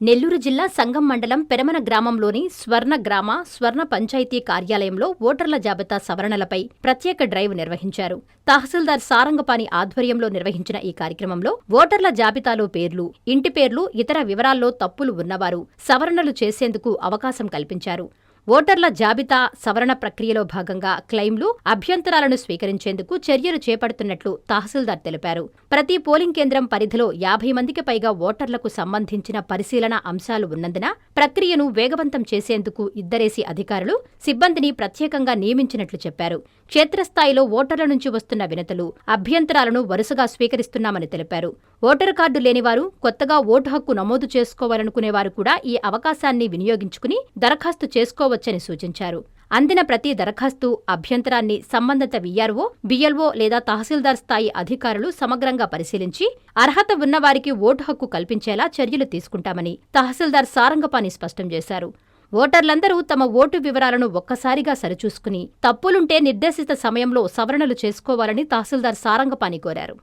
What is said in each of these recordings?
నెల్లూరు జిల్లా సంగం మండలం పెరమన గ్రామంలోని స్వర్ణ గ్రామ స్వర్ణ పంచాయతీ కార్యాలయంలో ఓటర్ల జాబితా సవరణలపై ప్రత్యేక డ్రైవ్ నిర్వహించారు. తహసీల్దార్ సారంగపాణి ఆధ్వర్యంలో నిర్వహించిన ఈ కార్యక్రమంలో ఓటర్ల జాబితాలో పేర్లు, ఇంటి పేర్లు, ఇతర వివరాల్లో తప్పులు ఉన్నవారు సవరణలు చేసేందుకు అవకాశం కల్పించారు. ఓటర్ల జాబితా సవరణ ప్రక్రియలో భాగంగా క్లెయిమ్లు, అభ్యంతరాలను స్వీకరించేందుకు చర్యలు చేపడుతున్నట్లు తహసీల్దార్ తెలిపారు. ప్రతి పోలింగ్ కేంద్రం పరిధిలో 50 మందికి పైగా ఓటర్లకు సంబంధించిన పరిశీలన అంశాలు ఉన్నందున ప్రక్రియను వేగవంతం చేసేందుకు ఇద్దరేసి అధికారులు, సిబ్బందిని ప్రత్యేకంగా నియమించినట్లు చెప్పారు. క్షేత్రస్థాయిలో ఓటర్ల నుంచి వస్తున్న వినతులు, అభ్యంతరాలను వరుసగా స్వీకరిస్తున్నామని తెలిపారు. ఓటరు కార్డు లేనివారు, కొత్తగా ఓటు హక్కు నమోదు చేసుకోవాలనుకునేవారు కూడా ఈ అవకాశాన్ని వినియోగించుకుని దరఖాస్తు చేసుకోవచ్చని సూచించారు. అందిన ప్రతి దరఖాస్తు, అభ్యంతరాన్ని సంబంధిత వీఆర్ఓ, బిఎల్ఓ లేదా తహసీల్దార్ స్థాయి అధికారులు సమగ్రంగా పరిశీలించి అర్హత ఉన్నవారికి ఓటు హక్కు కల్పించేలా చర్యలు తీసుకుంటామని తహసీల్దార్ సారంగపాణి స్పష్టం చేశారు. ఓటర్లందరూ తమ ఓటు వివరాలను ఒక్కసారిగా సరిచూసుకుని తప్పులుంటే నిర్దేశిత సమయంలో సవరణలు చేసుకోవాలని తహసీల్దార్ సారంగపాణి కోరారు.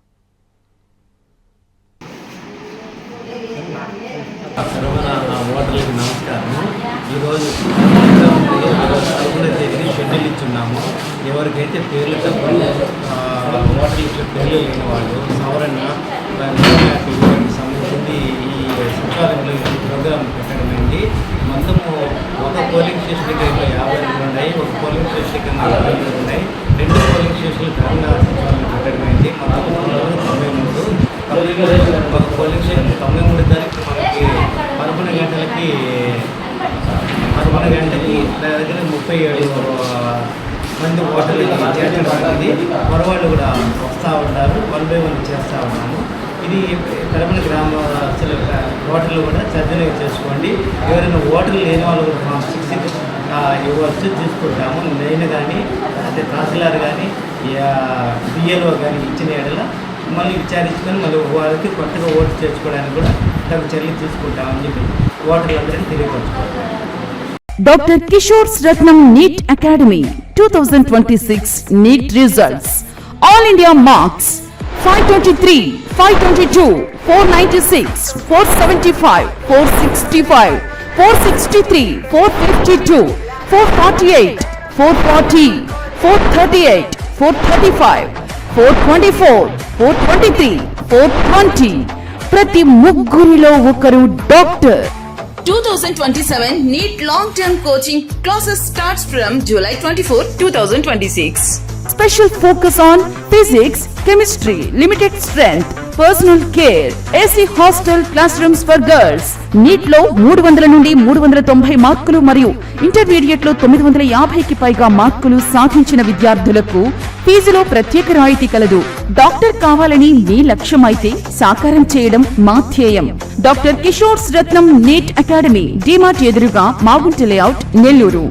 ఓటర్లకు నమస్కారము. ఈరోజు షెడ్యూల్ ఇచ్చున్నాము. ఎవరికైతే పేర్లు తప్పులు, ఓటర్లకు పేర్లు లేని వాళ్ళు సవరణ సంబంధించి ఈ సచివాలయంలో ప్రోగ్రాం పెట్టడమైంది. మొత్తము ఒక పోలింగ్ స్టేషన్ దగ్గర 52 ఉన్నాయి, ఒక పోలింగ్ స్టేషన్ దగ్గర 40 ఉన్నాయి, 2 పోలింగ్ స్టేషన్లు తెలంగాణ సచివాలయం పెట్టడమైంది. మొత్తం 93 ఒక పోలింగ్ స్టేషన్ 93 తారీఖు మనకి 11 గంటలకి దగ్గర 37 మంది ఓటర్లు చేర్చబడింది. మరవాళ్ళు కూడా వస్తూ ఉంటారు, 1 by 1 చేస్తూ ఉన్నాము. ఇది పెరమన గ్రామ ఓటర్లు కూడా సద్వినియోగం చేసుకోండి. ఎవరైనా ఓటర్లు లేని వాళ్ళు కూడా ఫామ్ 6 ఇవ్వచ్చు, తీసుకుంటాము. నేను కానీ అంటే తహసీల్దార్ కానీ బిఎల్ఓ కానీ ఇచ్చిన ఏడల మళ్ళీ విచారించుకొని మళ్ళీ వాళ్ళకి కొత్తగా ఓటు చేర్చుకోవడానికి కూడా తగు చర్యలు తీసుకుంటామని చెప్పి ఓటర్లందరికీ తెలియపరచుకుంటాం. Dr. Kishore's Ratnam NEET Academy 2026 NEET results. All India marks 523, 522, 496, 475, 465, 463, 452, 448, 440, 438, 435, 424, 423, 420. ప్రతి ముగ్గురిలో ఒకరు doctor. 2027 NEET long-term coaching classes starts from July 24, 2026. Special focus on physics, chemistry, limited strength, personal care, AC hostel classrooms for girls. NEET లో 300 నుండి 390 మార్కులు మరియు intermediate లో 950కి పైగా మార్కులు సాధించిన విద్యార్థులకు ఫీజులో ప్రత్యేక రాయితీ కలదు. డాక్టర్ కావాలని మీ లక్ష్యమైతే సాకారం చేయడం మా ధ్యేయం. డాక్టర్ కిషోర్స్ రత్నం NEET అకాడమీ, డిమార్ట్ ఎదురుగా, మాగుంట లేఅవుట్, నెల్లూరు.